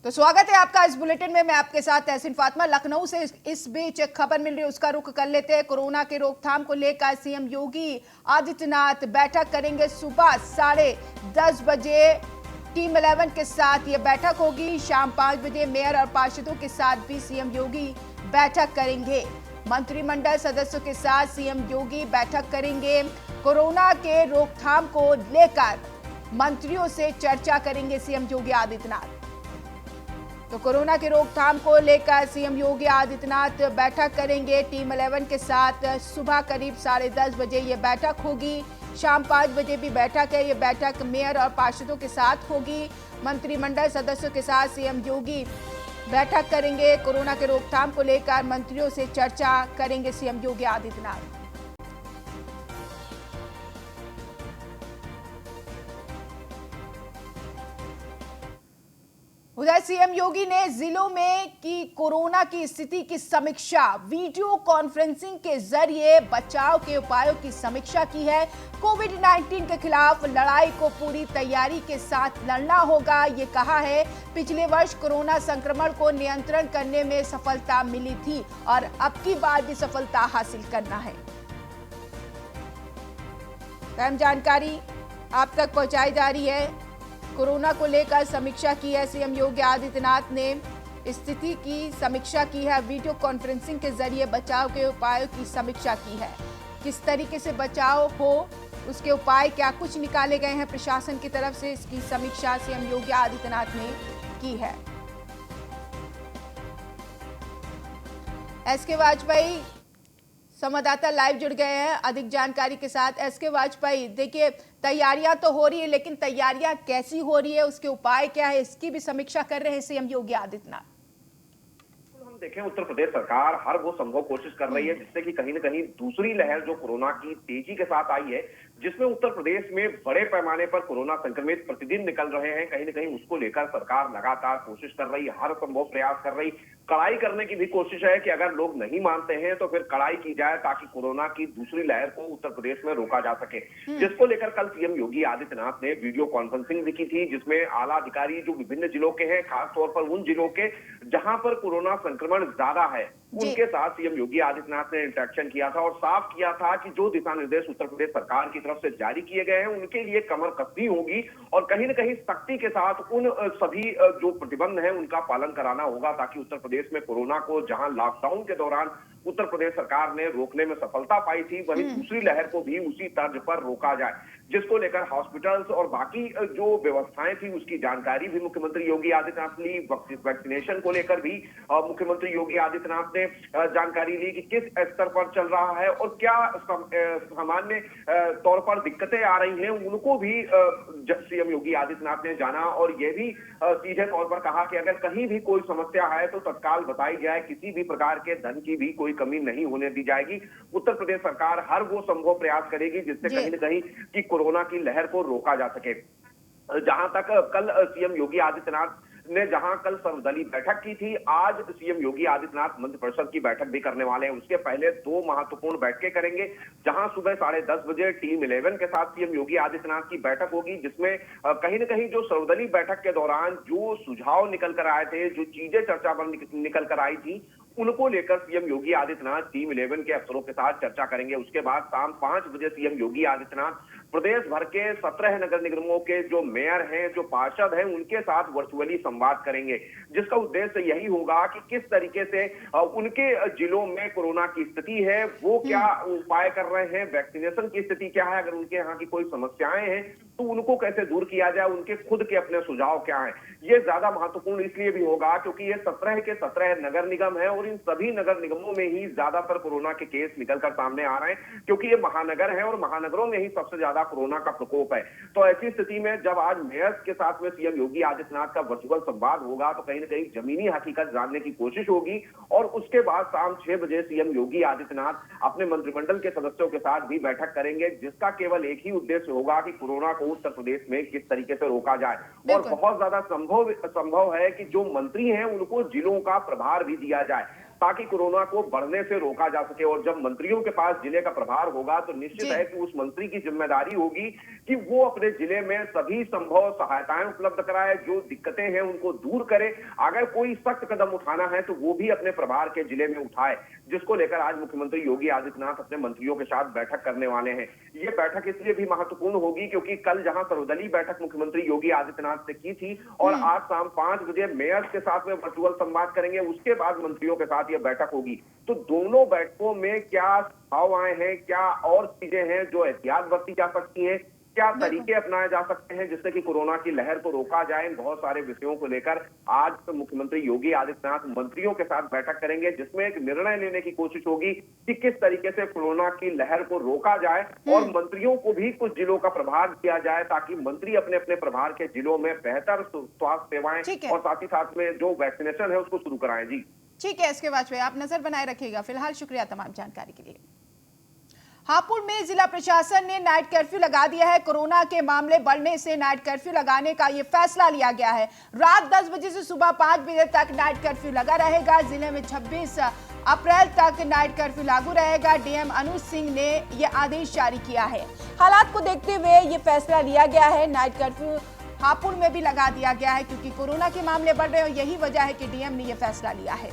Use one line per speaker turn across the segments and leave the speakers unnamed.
तो स्वागत है आपका इस बुलेटिन में। मैं आपके साथ तहसीन फातिमा। लखनऊ से इस बीच एक खबर मिल रही है, उसका रुख कर लेते हैं। कोरोना के रोकथाम को लेकर सीएम योगी आदित्यनाथ बैठक करेंगे। सुबह 10:30 बजे टीम 11 के साथ ये बैठक होगी। शाम 5 बजे मेयर और पार्षदों के साथ भी सीएम योगी बैठक करेंगे। मंत्रिमंडल सदस्यों के साथ सीएम योगी बैठक करेंगे। कोरोना के रोकथाम को लेकर मंत्रियों से चर्चा करेंगे सीएम योगी आदित्यनाथ। तो कोरोना के रोकथाम को लेकर सीएम योगी आदित्यनाथ बैठक करेंगे टीम 11 के साथ। सुबह करीब 10:30 बजे ये बैठक होगी। शाम 5 बजे भी बैठक है। ये बैठक मेयर और पार्षदों के साथ होगी। मंत्रिमंडल सदस्यों के साथ सीएम योगी बैठक करेंगे। कोरोना के रोकथाम को लेकर मंत्रियों से चर्चा करेंगे सीएम योगी आदित्यनाथ। उधर सीएम योगी ने जिलों में की कोरोना की स्थिति की समीक्षा वीडियो कॉन्फ्रेंसिंग के जरिए बचाव के उपायों की समीक्षा की है। कोविड-19 के खिलाफ लड़ाई को पूरी तैयारी के साथ लड़ना होगा, ये कहा है। पिछले वर्ष कोरोना संक्रमण को नियंत्रण करने में सफलता मिली थी और अब की बार भी सफलता हासिल करना है। अहम जानकारी आप तक पहुंचाई जा रही है। कोरोना को लेकर समीक्षा की है सीएम योगी आदित्यनाथ ने। स्थिति की समीक्षा की है। वीडियो कॉन्फ्रेंसिंग के जरिए बचाव के उपायों की समीक्षा की है। किस तरीके से बचाव हो, उसके उपाय क्या कुछ निकाले गए हैं प्रशासन की तरफ से, इसकी समीक्षा सीएम योगी आदित्यनाथ ने की है। एसके वाजपेयी संवाददाता लाइव जुड़ गए हैं अधिक जानकारी के साथ। एसके वाजपेयी, देखिए तैयारियां तो हो रही है, लेकिन तैयारियां कैसी हो रही है, उसके उपाय क्या है, इसकी भी समीक्षा कर रहे हैं सीएम योगी आदित्यनाथ।
हम देखें, उत्तर प्रदेश सरकार हर वो संभव कोशिश कर रही है जिससे कि कहीं न कहीं दूसरी लहर जो कोरोना की तेजी के साथ आई है, जिसमें उत्तर प्रदेश में बड़े पैमाने पर कोरोना संक्रमित प्रतिदिन निकल रहे हैं, कहीं न कहीं उसको लेकर सरकार लगातार कोशिश कर रही है, हर संभव प्रयास कर रही। कड़ाई करने की भी कोशिश है कि अगर लोग नहीं मानते हैं तो फिर कड़ाई की जाए ताकि कोरोना की दूसरी लहर को उत्तर प्रदेश में रोका जा सके। जिसको लेकर कल सीएम योगी आदित्यनाथ ने वीडियो कॉन्फ्रेंसिंग भी की थी, जिसमें आला अधिकारी जो विभिन्न जिलों के हैं, खासतौर पर उन जिलों के जहां पर कोरोना संक्रमण ज्यादा है, उनके साथ सीएम योगी आदित्यनाथ ने इंटरेक्शन किया था और साफ किया था कि जो दिशा निर्देश उत्तर प्रदेश सरकार की तरफ से जारी किए गए हैं उनके लिए कमर कसनी होगी और कहीं न कहीं सख्ती के साथ उन सभी जो प्रतिबंध हैं उनका पालन कराना होगा ताकि उत्तर प्रदेश में कोरोना को जहां लॉकडाउन के दौरान उत्तर प्रदेश सरकार ने रोकने में सफलता पाई थी, वहीं दूसरी लहर को भी उसी तर्ज पर रोका जाए। जिसको लेकर हॉस्पिटल्स और बाकी जो व्यवस्थाएं थी उसकी जानकारी भी मुख्यमंत्री योगी आदित्यनाथ ली। वैक्सीनेशन को लेकर भी मुख्यमंत्री योगी आदित्यनाथ ने जानकारी ली कि किस स्तर पर चल रहा है और क्या सामान्य तौर पर दिक्कतें आ रही हैं, उनको भी सीएम योगी आदित्यनाथ ने जाना और यह भी सीधे तौर पर कहा कि अगर कहीं भी कोई समस्या है तो तत्काल बताई जाए, किसी भी प्रकार के धन की भी कोई कमी नहीं होने दी जाएगी। उत्तर प्रदेश सरकार हर वो संभव प्रयास करेगी जिससे कहीं न कहीं कि कोरोना की लहर को रोका जा सके। जहां तक कल सीएम योगी आदित्यनाथ ने जहां कल सर्वदलीय बैठक की थी, आज सीएम योगी आदित्यनाथ मंत्रिपरिषद की बैठक भी करने वाले हैं। उसके पहले 2 महत्वपूर्ण बैठकें करेंगे, जहां सुबह 10:30 बजे टीम 11 के साथ सीएम योगी आदित्यनाथ की बैठक होगी, जिसमें कहीं न कहीं जो सर्वदलीय बैठक के दौरान जो सुझाव निकल कर आए थे, जो चीजें चर्चा पर निकल कर आई थी, उनको लेकर सीएम योगी आदित्यनाथ टीम 11 के अफसरों के साथ चर्चा करेंगे। उसके बाद शाम 5 बजे सीएम योगी आदित्यनाथ प्रदेश भर के 17 नगर निगमों के जो मेयर हैं, जो पार्षद हैं, उनके साथ वर्चुअली संवाद करेंगे, जिसका उद्देश्य यही होगा कि किस तरीके से उनके जिलों में कोरोना की स्थिति है, वो क्या उपाय कर रहे हैं, वैक्सीनेशन की स्थिति क्या है, अगर उनके यहाँ की कोई समस्याएं हैं तो उनको कैसे दूर किया जाए, उनके खुद के अपने सुझाव क्या हैं। ये ज्यादा महत्वपूर्ण इसलिए भी होगा क्योंकि ये 17 के 17 नगर निगम है और इन सभी नगर निगमों में ही ज्यादातर कोरोना के केस निकलकर सामने आ रहे हैं, क्योंकि ये महानगर है और महानगरों में ही सबसे ज्यादा कोरोना का प्रकोप है। तो ऐसी स्थिति में जब आज मेयर्स के साथ में सीएम योगी आदित्यनाथ का वर्चुअल संवाद होगा तो कहीं न कहीं जमीनी हकीकत जानने की कोशिश होगी और उसके बाद शाम 6 बजे सीएम योगी आदित्यनाथ अपने मंत्रिमंडल के सदस्यों के साथ भी बैठक करेंगे, जिसका केवल एक ही उद्देश्य होगा कि कोरोना को उत्तर प्रदेश में किस तरीके से रोका जाए। और बहुत ज्यादा संभव है कि जो मंत्री हैं उनको जिलों का प्रभार भी दिया जाए, ताकि कोरोना को बढ़ने से रोका जा सके। और जब मंत्रियों के पास जिले का प्रभार होगा तो निश्चित है कि उस मंत्री की जिम्मेदारी होगी कि वो अपने जिले में सभी संभव सहायताएं उपलब्ध कराए, जो दिक्कतें हैं उनको दूर करे। अगर कोई सख्त कदम उठाना है तो वो भी अपने प्रभार के जिले में उठाए, जिसको लेकर आज मुख्यमंत्री योगी आदित्यनाथ अपने मंत्रियों के साथ बैठक करने वाले हैं। ये बैठक इसलिए भी महत्वपूर्ण होगी क्योंकि कल जहां सर्वदलीय बैठक मुख्यमंत्री योगी आदित्यनाथ से की थी और आज शाम 5 बजे मेयर के साथ में वर्चुअल संवाद करेंगे, उसके बाद मंत्रियों के साथ यह बैठक होगी। तो दोनों बैठकों में क्या सुझाव आए हैं, क्या और चीजें हैं जो एहतियात बरती जा सकती हैं, क्या तरीके अपनाए जा सकते हैं जिससे कि कोरोना की लहर को रोका जाए, इन बहुत सारे विषयों को लेकर आज तो मुख्यमंत्री योगी आदित्यनाथ मंत्रियों के साथ बैठक करेंगे, जिसमें एक निर्णय लेने की कोशिश होगी कि किस तरीके से कोरोना की लहर को रोका जाए और मंत्रियों को भी कुछ जिलों का प्रभार दिया जाए ताकि मंत्री अपने अपने प्रभार के जिलों में बेहतर स्वास्थ्य सेवाएं और साथ ही साथ में जो वैक्सीनेशन है उसको शुरू कराएं। जी
ठीक है, इसके वाजपेयी आप नजर बनाए रखिएगा। फिलहाल शुक्रिया तमाम जानकारी के लिए। हापुड़ में जिला प्रशासन ने नाइट कर्फ्यू लगा दिया है। कोरोना के मामले बढ़ने से नाइट कर्फ्यू लगाने का ये फैसला लिया गया है। रात 10 बजे से सुबह 5 बजे तक नाइट कर्फ्यू लगा रहेगा। जिले में 26 अप्रैल तक नाइट कर्फ्यू लागू रहेगा। डीएम अनुज सिंह ने ये आदेश जारी किया है। हालात को देखते हुए ये फैसला लिया गया है। नाइट कर्फ्यू हापुड़ में भी लगा दिया गया है क्योंकि कोरोना के मामले बढ़ रहे हैं। यही वजह है कि डीएम ने यह फैसला लिया है।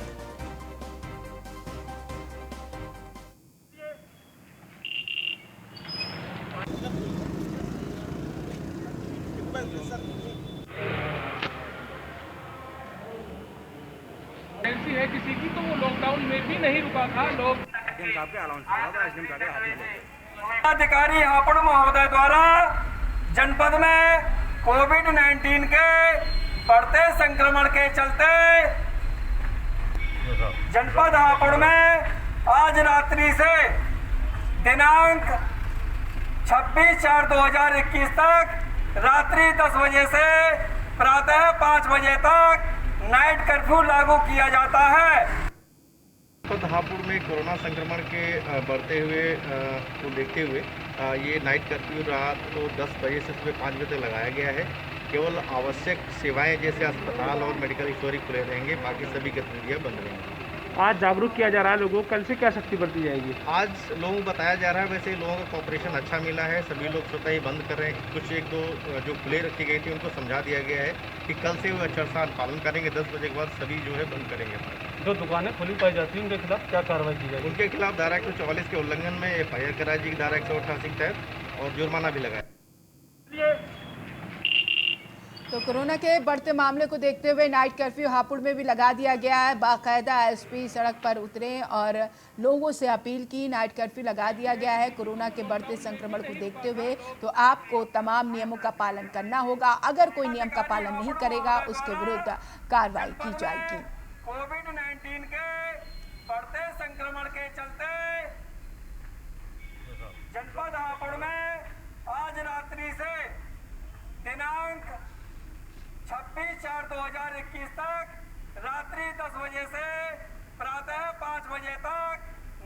एजेंसी है किसी की तो वो लॉकडाउन में भी नहीं रुका था। लोग
अधिकारी हापुड़ महोदय द्वारा जनपद में कोविड-19 के बढ़ते संक्रमण के चलते जनपद हापुड़ में आज रात्रि से दिनांक 26/4/2021 तक रात्रि 10 बजे से प्रातः 5 बजे तक नाइट कर्फ्यू लागू किया जाता है।
हापुड़ में कोरोना संक्रमण के बढ़ते हुए को देखते हुए ये नाइट कर्फ्यू रात को 10 बजे से सुबह 5 बजे तक लगाया गया है। केवल आवश्यक सेवाएं जैसे अस्पताल और मेडिकल स्टोर खुले रहेंगे, बाकी सभी गतिविधियां बंद रहेंगी।
आज जागरूक किया जा रहा है लोगों को, कल से क्या सख्ती बरती जाएगी?
आज लोगों को बताया जा रहा है, वैसे लोगों का कॉपरेशन अच्छा मिला है, सभी लोग स्वतः ही बंद कर रहे हैं। कुछ एक दो जो खुले रखी गई थी उनको समझा दिया गया है कि कल से वो आचार पालन करेंगे। 10 बजे के बाद सभी जो है बंद करेंगे।
जो दुकानें खुली पाई जाती हैं उनके खिलाफ क्या कार्रवाई की जाएगी?
उनके खिलाफ धारा 144 के उल्लंघन में FIR कराई जाएगी, धारा 188 के तहत, और जुर्माना भी लगाया।
तो कोरोना के बढ़ते मामले को देखते हुए नाइट कर्फ्यू हापुड़ में भी लगा दिया गया है। बाकायदा एसपी सड़क पर उतरे और लोगों से अपील की। नाइट कर्फ्यू लगा दिया गया है। कोरोना के बढ़ते संक्रमण को देखते हुए तो आपको तमाम नियमों का पालन करना होगा। अगर कोई नियम का पालन नहीं करेगा उसके विरुद्ध कार्रवाई की जाएगी।
कोविड-19 के बढ़ते संक्रमण के चलते जनपद हापुड़ में आज रात्रि से दिनांक 26/4/2021 तक रात्रि 10 बजे से प्रातः 5 बजे तक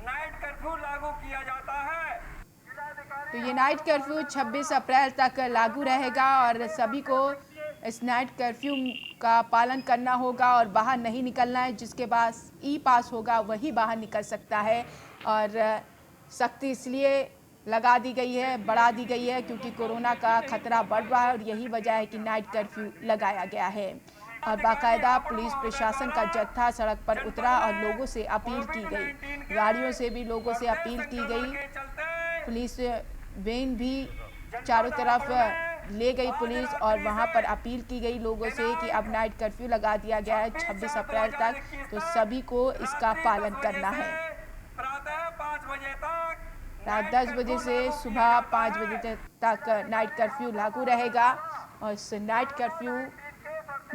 नाइट कर्फ्यू लागू किया जाता है।
तो ये नाइट कर्फ्यू 26 अप्रैल तक लागू रहेगा और सभी को इस नाइट कर्फ्यू का पालन करना होगा और बाहर नहीं निकलना है। जिसके पास ई-पास होगा वही बाहर निकल सकता है। और सख्ती इसलिए लगा दी गई है, बढ़ा दी गई है क्योंकि कोरोना का खतरा बढ़ रहा है और यही वजह है कि नाइट कर्फ्यू लगाया गया है। और बाकायदा पुलिस प्रशासन का जत्था सड़क पर उतरा और लोगों से अपील की गई। गाड़ियों से भी लोगों से अपील की गई। पुलिस वैन भी चारों तरफ ले गई पुलिस और वहां पर अपील की गई लोगों से कि अब नाइट कर्फ्यू लगा दिया गया है 26 अप्रैल तक, तो सभी को इसका पालन करना है। रात 10 बजे से सुबह 5 बजे तक नाइट कर्फ्यू लागू रहेगा और इस नाइट कर्फ्यू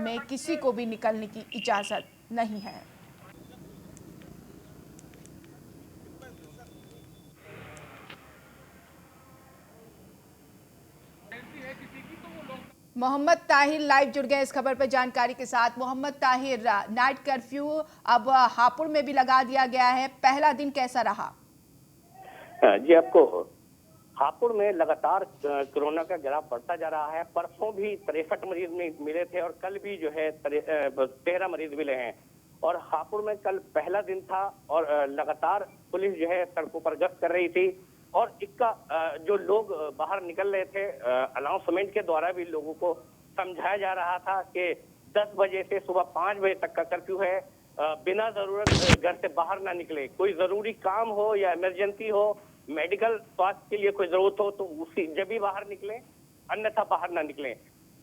में किसी को भी निकलने की इजाज़त नहीं है। मोहम्मद ताहिर लाइव जुड़ गए इस खबर पर जानकारी के साथ। मोहम्मद ताहिर, नाइट कर्फ्यू अब हापुड़ में भी लगा दिया गया है, पहला दिन कैसा रहा?
जी, आपको हापुड़ में लगातार कोरोना का ग्राफ बढ़ता जा रहा है। परसों भी 63 मरीज मिले थे और कल भी जो है 13 मरीज मिले हैं और हापुड़ में कल पहला दिन था और लगातार पुलिस जो है सड़कों पर गश्त कर रही थी और इसका जो लोग बाहर निकल रहे थे अनाउंसमेंट के द्वारा भी लोगों को समझाया जा रहा था कि 10 बजे से सुबह 5 बजे तक का कर्फ्यू है, बिना जरूरत घर से बाहर ना निकले। कोई जरूरी काम हो या इमरजेंसी हो, मेडिकल स्वास्थ्य के लिए कोई जरूरत हो तो उसी जब भी बाहर निकले, अन्यथा बाहर ना निकले।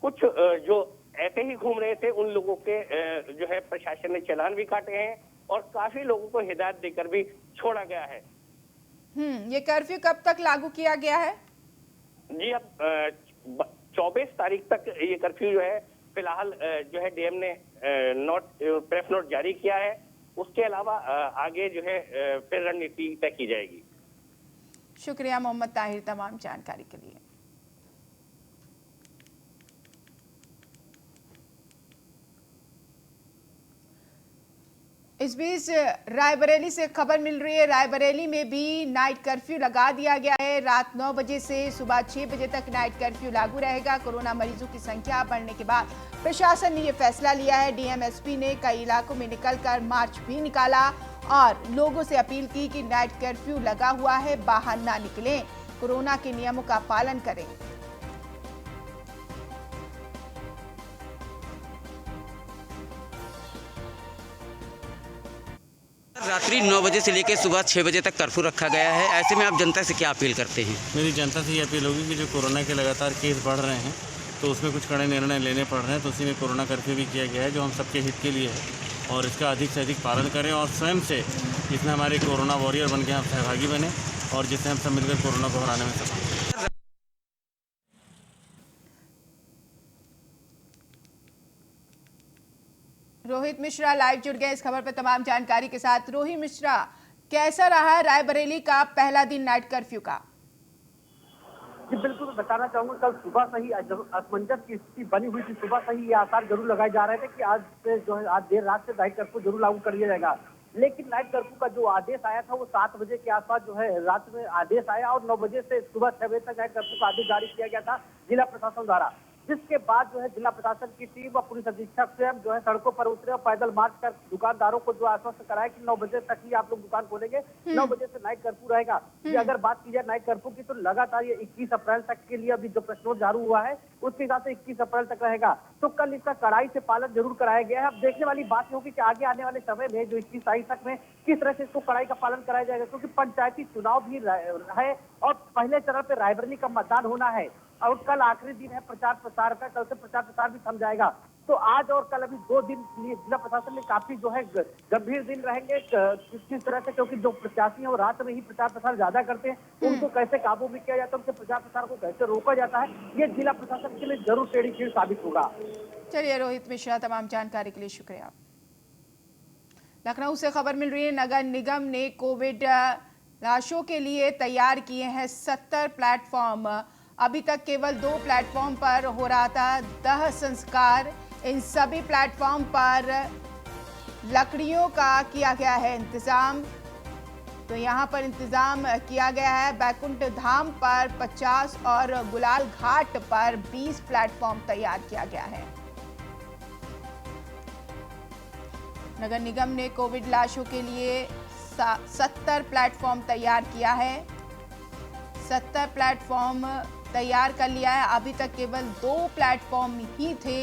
कुछ जो ऐसे ही घूम रहे थे उन लोगों के जो है प्रशासन ने चालान भी काटे हैं और काफी लोगों को हिदायत देकर भी छोड़ा गया है।
ये कर्फ्यू कब तक लागू किया गया है? जी,
अब 24 तारीख तक ये कर्फ्यू जो है फिलहाल जो है डीएम ने प्रेस नोट जारी किया है। उसके अलावा आगे जो है फिर रणनीति तय की जाएगी।
शुक्रिया मोहम्मद ताहिर तमाम जानकारी के लिए। इस बीच रायबरेली से खबर मिल रही है, रायबरेली में भी नाइट कर्फ्यू लगा दिया गया है। रात 9 बजे से सुबह 6 बजे तक नाइट कर्फ्यू लागू रहेगा। कोरोना मरीजों की संख्या बढ़ने के बाद प्रशासन ने यह फैसला लिया है। डीएमएसपी ने कई इलाकों में निकलकर मार्च भी निकाला और लोगों से अपील की कि नाइट कर्फ्यू लगा हुआ है, बाहर ना निकलें, कोरोना के नियमों का पालन करें।
रात्रि 9 बजे से लेकर सुबह 6 बजे तक कर्फ्यू रखा गया है। ऐसे में आप जनता से क्या अपील करते हैं?
मेरी जनता से ये अपील होगी कि जो कोरोना के लगातार केस बढ़ रहे हैं तो उसमें कुछ कड़े निर्णय लेने पड़ रहे हैं, तो उसी में कोरोना कर्फ्यू भी किया गया है जो हम सबके हित के लिए है और इसका अधिक से अधिक पालन करें और स्वयं से इसमें हमारे कोरोना वॉरियर बन के हम सहभागी बने और जिससे हम सब मिलकर कोरोना को हराने में सफल।
रोहित मिश्रा लाइव जुड़ गए इस खबर पर तमाम जानकारी के साथ। रोहित मिश्रा, कैसा रहा रायबरेली का पहला दिन नाइट कर्फ्यू का?
जी बिल्कुल, मैं बताना चाहूंगा कल सुबह से ही असमंजस की स्थिति बनी हुई थी। सुबह से ही ये आसार जरूर लगाए जा रहे थे कि आज से जो है आज देर रात से नाइट कर्फ्यू जरूर लागू कर दिया जाएगा, लेकिन नाइट कर्फ्यू का जो आदेश आया था वो 7 बजे के आसपास जो है रात में आदेश आया और 9 बजे से सुबह 6 बजे तक नाइट कर्फ्यू का आदेश जारी किया गया था जिला प्रशासन द्वारा, जिसके बाद जो है जिला प्रशासन की टीम और पुलिस अधीक्षक स्वयं जो है सड़कों पर उतरे और पैदल मार्च कर दुकानदारों को जो आश्वस्त कराया कि 9 बजे तक ही आप लोग दुकान खोलेंगे, 9 बजे से नाइट कर्फ्यू रहेगा। ये अगर बात की जाए नाइट कर्फ्यू की तो लगातार ये 21 अप्रैल तक के लिए अभी जो प्रेस नोट जारी हुआ है उसके हिसाब से 21 अप्रैल तक रहेगा, तो कल इसका कड़ाई से पालन जरूर कराया गया है। अब देखने वाली बात होगी कि आगे आने वाले समय में जो 21 तारीख तक में किस तरह से इसको कड़ाई का पालन कराया जाएगा, क्योंकि पंचायती चुनाव भी है और पहले चरण पे रायबरेली का मतदान होना है और कल आखिरी दिन है प्रचार प्रसार का, कल से प्रचार प्रसार भी थम जाएगा। तो आज और कल अभी 2 दिन जिला प्रशासन में काफी जो है गंभीर दिन रहेंगे किस तरह से, क्योंकि जो प्रत्याशी है वो रात में ही प्रचार प्रसार ज्यादा करते हैं, उनको कैसे काबू में किया जाता है, उनके प्रचार प्रसार को कैसे रोका जाता है, ये जिला प्रशासन के लिए जरूर टेढ़ी खीर साबित होगा।
चलिए रोहित मिश्रा, तमाम जानकारी के लिए शुक्रिया। लखनऊ से खबर मिल रही है, नगर निगम ने कोविड लाशों के लिए तैयार किए हैं 70 प्लेटफॉर्म। अभी तक केवल 2 प्लेटफॉर्म पर हो रहा था दाह संस्कार। इन सभी प्लेटफॉर्म पर लकड़ियों का किया गया है इंतजाम। तो यहाँ पर इंतजाम किया गया है। बैकुंठ धाम पर 50 और गुलाल घाट पर 20 प्लेटफॉर्म तैयार किया गया है। नगर निगम ने कोविड लाशों के लिए 70 प्लेटफॉर्म तैयार किया है। 70 प्लेटफॉर्म तैयार कर लिया है। अभी तक केवल 2 प्लेटफॉर्म ही थे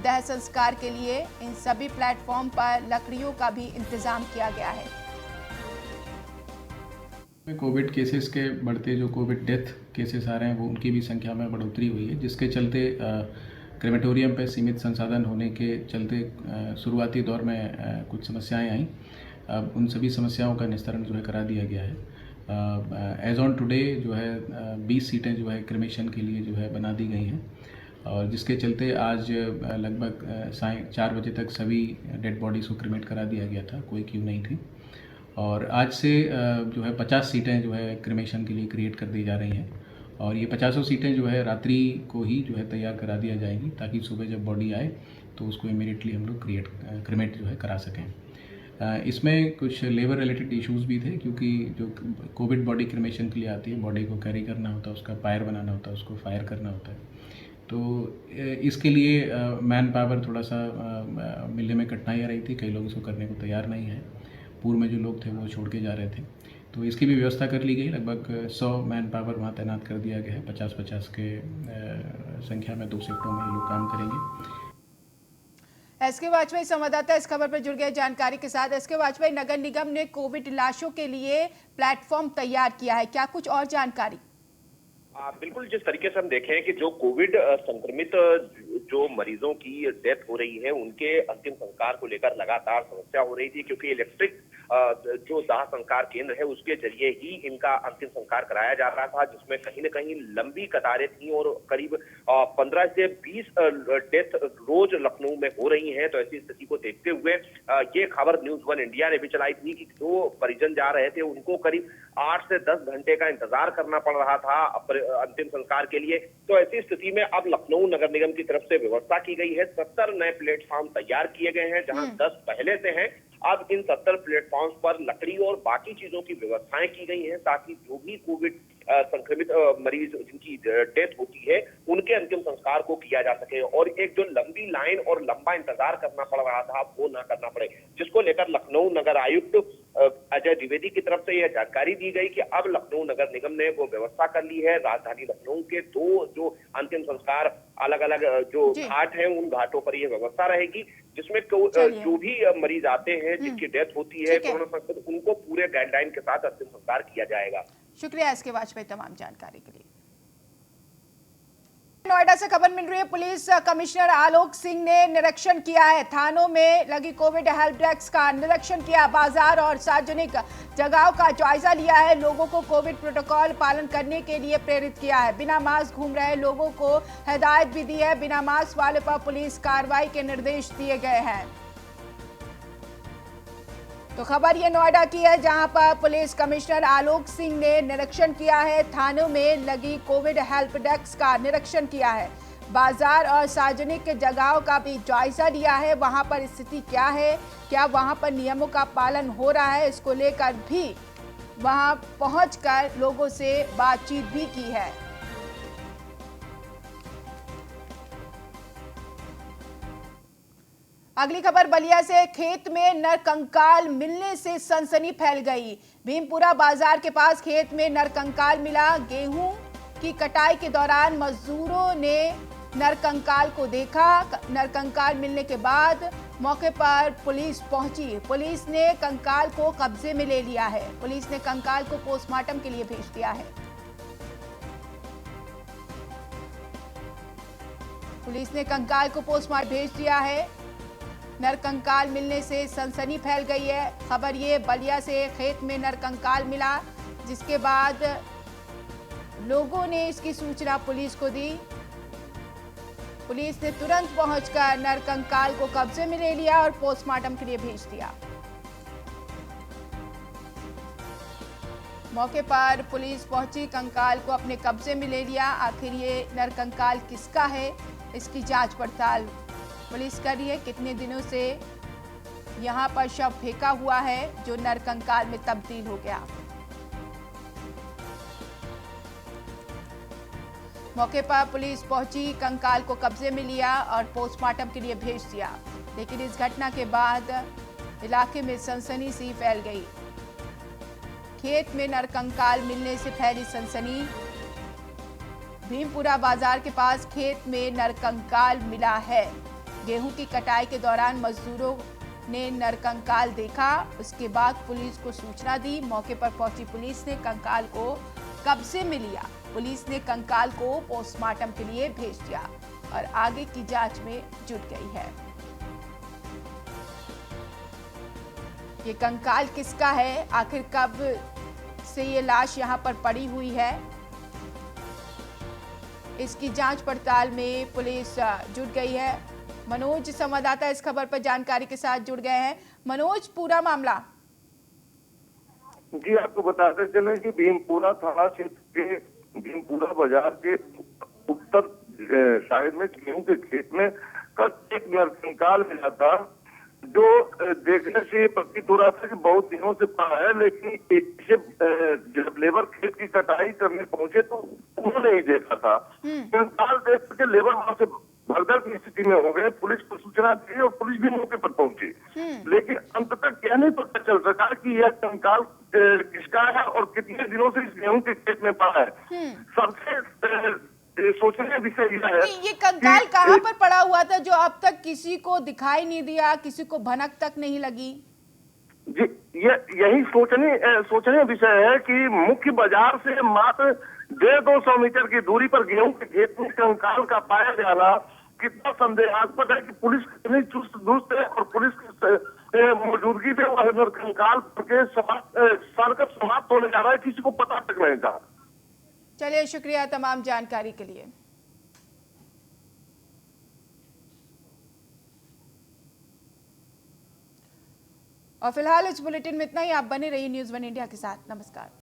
दाह संस्कार के लिए। इन सभी प्लेटफॉर्म पर लकड़ियों का भी इंतजाम किया गया है।
कोविड केसेस के बढ़ते जो कोविड डेथ केसेस आ रहे हैं वो उनकी भी संख्या में बढ़ोतरी हुई है, जिसके चलते क्रेमेटोरियम पे सीमित संसाधन होने के चलते शुरुआती दौर में कुछ समस्याएं आई। अब उन सभी समस्याओं का निस्तारण जो है करा दिया गया है। एज ऑन टुडे जो है 20 सीटें जो है क्रेमेशन के लिए जो है बना दी गई हैं, और जिसके चलते आज लगभग 4 बजे तक सभी डेड बॉडीज़ को क्रेमेट करा दिया गया था, कोई क्यू नहीं थी। और आज से जो है 50 सीटें जो है क्रेमेशन के लिए क्रिएट कर दी जा रही हैं, और ये 50 सीटें जो है रात्रि को ही जो है तैयार करा दिया जाएंगी, ताकि सुबह जब बॉडी आए तो उसको इमीडिएटली हम लोग क्रेमेट जो है करा सकें। इसमें कुछ लेबर रिलेटेड इश्यूज़ भी थे, क्योंकि जो कोविड बॉडी क्रेमेशन के लिए आती है, बॉडी को कैरी करना होता है, उसका पायर बनाना होता है, उसको फायर करना होता है, तो इसके लिए मैन पावर थोड़ा सा मिलने में कठिनाई आ रही थी, कई लोग इसको करने को तैयार नहीं हैं। पूर्व में जो लोग थे वो छोड़ के जा रहे थे, तो इसकी भी व्यवस्था कर ली गई। लगभग 100 मैन पावर वहाँ तैनात कर दिया गया है। 50-50 के संख्या में 2 शिफ्टों में ये लोग काम करेंगे।
एसके वाजपेयी संवाददाता इस खबर पर जुड़ गए जानकारी के साथ। एसके वाजपेयी, नगर निगम ने कोविड लाशों के लिए प्लेटफॉर्म तैयार किया है, क्या कुछ और जानकारी?
बिल्कुल, जिस तरीके से हम देखें कि जो कोविड संक्रमित जो मरीजों की डेथ हो रही है उनके अंतिम संस्कार को लेकर लगातार समस्या हो रही थी, क्योंकि इलेक्ट्रिक जो दाह संस्कार केंद्र है उसके जरिए ही इनका अंतिम संस्कार कराया जा रहा था, जिसमें कहीं न कहीं लंबी कतारें थी और करीब 15 से 20 डेथ रोज लखनऊ में हो रही हैं। तो ऐसी स्थिति को देखते हुए ये खबर न्यूज़ 1 इंडिया ने भी चलाई थी कि जो परिजन जा रहे थे उनको करीब 8 से 10 घंटे का इंतजार करना पड़ रहा था अंतिम संस्कार के लिए। तो ऐसी स्थिति में अब लखनऊ नगर निगम की तरफ से व्यवस्था की गई है। 70 नए प्लेटफॉर्म तैयार किए गए हैं, जहां 10 पहले से हैं। अब इन 70 प्लेटफॉर्म्स पर लकड़ी और बाकी चीजों की व्यवस्थाएं की गई हैं, ताकि जो भी कोविड संक्रमित मरीज जिनकी डेथ होती है उनके अंतिम संस्कार को किया जा सके और एक जो लंबी लाइन और लंबा इंतजार करना पड़ रहा था वो ना करना पड़े, जिसको लेकर लखनऊ नगर आयुक्त अजय द्विवेदी की तरफ से यह जानकारी दी गई कि अब लखनऊ नगर निगम ने वो व्यवस्था कर ली है। राजधानी लखनऊ के 2 जो अंतिम संस्कार अलग अलग जो घाट हैं उन घाटों पर यह व्यवस्था रहेगी, जिसमें जो भी मरीज आते हैं जिनकी डेथ होती है कोरोना संक्रमित, उनको पूरे गाइडलाइन के साथ अंतिम संस्कार किया जाएगा।
शुक्रिया एसके वाजपेयी तमाम जानकारी के लिए। नोएडा से खबर मिल रही है, पुलिस कमिश्नर आलोक सिंह ने निरीक्षण किया है, थानों में लगी कोविड हेल्प डेस्क का निरीक्षण किया, बाजार और सार्वजनिक जगहों का जायजा लिया है, लोगों को कोविड प्रोटोकॉल पालन करने के लिए प्रेरित किया है, बिना मास्क घूम रहे लोगों को हिदायत भी दी है, बिना मास्क वाले पर पुलिस कार्रवाई के निर्देश दिए गए हैं। तो खबर ये नोएडा की है, जहां पर पुलिस कमिश्नर आलोक सिंह ने निरीक्षण किया है, थानों में लगी कोविड हेल्प डेस्क का निरीक्षण किया है, बाजार और सार्वजनिक जगहों का भी जायजा लिया है, वहां पर स्थिति क्या है, क्या वहां पर नियमों का पालन हो रहा है, इसको लेकर भी वहां पहुंचकर लोगों से बातचीत भी की है। अगली खबर बलिया से, खेत में नरकंकाल मिलने से सनसनी फैल गई। भीमपुरा बाजार के पास खेत में नरकंकाल मिला। गेहूं की कटाई के दौरान मजदूरों ने नरकंकाल को देखा। नरकंकाल मिलने के बाद मौके पर पुलिस पहुंची। पुलिस ने कंकाल को कब्जे में ले लिया है। पुलिस ने कंकाल को पोस्टमार्टम के लिए भेज दिया है। पुलिस ने कंकाल को पोस्टमार्टम भेज दिया है। नरकंकाल मिलने से सनसनी फैल गई है। खबर ये बलिया से खेत में नरकंकाल मिला, जिसके बाद लोगों ने इसकी सूचना पुलिस को दी। पुलिस ने तुरंत पहुंचकर नरकंकाल को कब्जे में ले लिया और पोस्टमार्टम के लिए भेज दिया। मौके पर पुलिस पहुंची, कंकाल को अपने कब्जे में ले लिया। आखिर ये नरकंकाल किसका है, इसकी जांच पड़ताल पुलिस कर रही है। कितने दिनों से यहां पर शव फेंका हुआ है जो नरकंकाल में तब्दील हो गया। मौके पर पुलिस पहुंची, कंकाल को कब्जे में लिया और पोस्टमार्टम के लिए भेज दिया। लेकिन इस घटना के बाद इलाके में सनसनी सी फैल गई। खेत में नरकंकाल मिलने से फैली सनसनी। भीमपुरा बाजार के पास खेत में नरकंकाल मिला है। गेहूं की कटाई के दौरान मजदूरों ने नरकंकाल देखा, उसके बाद पुलिस को सूचना दी। मौके पर पहुंची पुलिस ने कंकाल को कब्जे में लिया। पुलिस ने कंकाल को पोस्टमार्टम के लिए भेज दिया और आगे की जांच में जुट गई है। ये कंकाल किसका है, आखिर कब से ये लाश यहां पर पड़ी हुई है, इसकी जांच पड़ताल में पुलिस जुट गई है। मनोज संवाददाता इस खबर पर जानकारी के साथ जुड़ गए हैं। मनोज, पूरा मामला।
जी, आपको बताते चले कि भीमपुरा थाना क्षेत्र के भीमपुरा बाजार के उत्तर साइड में गेहूं के खेत में कल एक नरकंकाल मिला था, जो देखने से ये प्रतीत हो रहा था कि बहुत दिनों से पड़ा है, लेकिन इसे जब लेबर खेत की कटाई करने पहुंचे तो उन्होंने ही देखा था। कंकाल देख के लेबर वहां से भगदड़ की स्थिति में हो गए। पुलिस को सूचना दी और पुलिस भी मौके पर पहुंची, लेकिन अंत तक क्या नहीं पता चल सका कि यह कंकाल किसका है और कितने दिनों से इस गेहूं के खेत में पड़ा है। सबसे सोचने विषय यह है
ये कंकाल कहाँ पर पड़ा हुआ था जो अब तक किसी को दिखाई नहीं दिया, किसी को भनक तक नहीं लगी?
जी, यही सोचने विषय है कि मुख्य बाजार से मात्र 150-200 मीटर की दूरी पर गेहूं के खेत में कंकाल का पाया जाना कितना संदेहास्पद है कि पुलिस कितनी चुस्त दुरुस्त है और पुलिस की मौजूदगी पे वह कंकाल के समाप्त होने जा रहा है, किसी को पता तक नहीं था।
चलिए, शुक्रिया तमाम जानकारी के लिए। और फिलहाल इस बुलेटिन में इतना ही। आप बने रहिए न्यूज़ 1 इंडिया के साथ। नमस्कार।